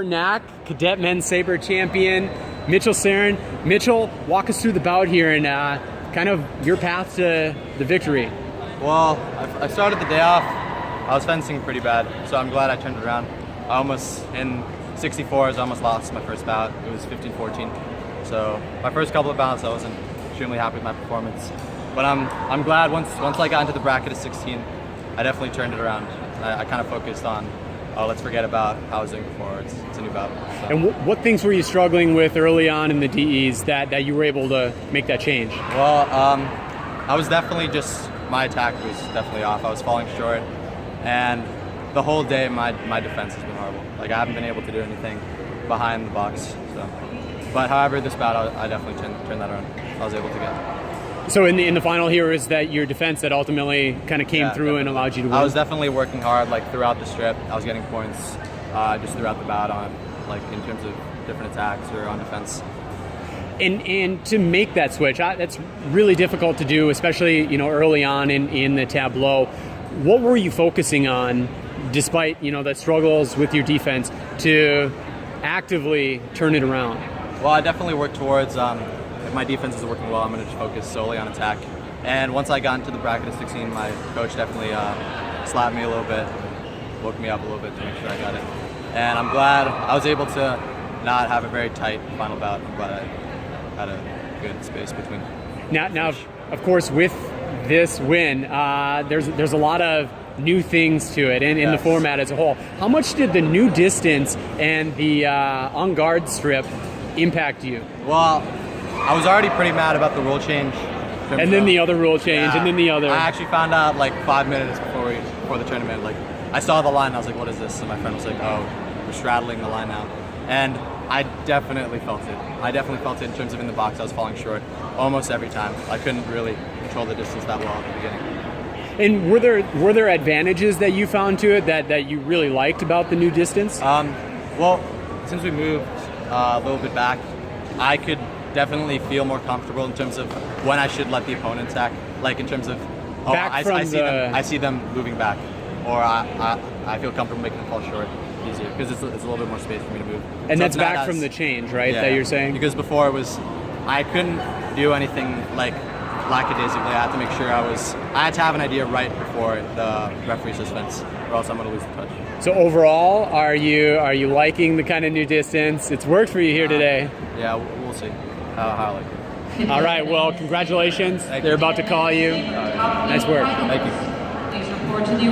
NAC Cadet Men's Saber Champion, Mitchell Saron. Mitchell, walk us through the bout here and kind of your path to the victory. Well, I started the day off. I was fencing pretty bad, so I'm glad I turned it around. I almost, in 64s, I almost lost my first bout. It was 15-14. So my first couple of bouts, I wasn't extremely happy with my performance. But I'm glad once I got into the bracket of 16, I definitely turned it around. I kind of focused on, oh, let's forget about how I was doing before. It's a new bout. So. And what things were you struggling with early on in the DEs that you were able to make that change? Well, I was definitely my attack was definitely off. I was falling short, and the whole day my defense has been horrible. Like, I haven't been able to do anything behind the box. So, but however, this bout I definitely turned that around. I was able to get. So in the final here, is that your defense that ultimately kind of came through and allowed you to win? I was definitely working hard, like throughout the strip. I was getting points just throughout the bout on, like, in terms of different attacks or on defense. And to make that switch, that's really difficult to do, especially early on in the tableau. What were you focusing on, despite the struggles with your defense, to actively turn it around? Well, I definitely worked towards. If my defense is working well, I'm going to just focus solely on attack. And once I got into the bracket of 16, my coach definitely slapped me a little bit, woke me up a little bit to make sure I got it. And I'm glad I was able to not have a very tight final bout. I'm glad I had a good space between. Now, of course, with this win, there's a lot of new things to it and in the format as a whole. How much did the new distance and the on guard strip impact you? Well, I was already pretty mad about the rule change. And then the other rule change, and then the other. I actually found out like 5 minutes before the tournament. Like, I saw the line, I was like, what is this? And my friend was like, oh, we're straddling the line now. And I definitely felt it. I definitely felt it in terms of in the box. I was falling short almost every time. I couldn't really control the distance that well at the beginning. And were there advantages that you found to it that you really liked about the new distance? Well, since we moved a little bit back, I could definitely feel more comfortable in terms of when I should let the opponent attack. Like, in terms of, I see them moving back, or I feel comfortable making them fall short easier because it's a little bit more space for me to move. And so that's back from the change, right? That you're saying? Because before I couldn't do anything like lackadaisically. I had to make sure I had to have an idea right before the referee says fence, or else I'm going to lose the touch. So overall, are you liking the kind of new distance? It's worked for you here today. Yeah, we'll see how I like it. All right, well, congratulations. They're about to call you. Nice work. Thank you.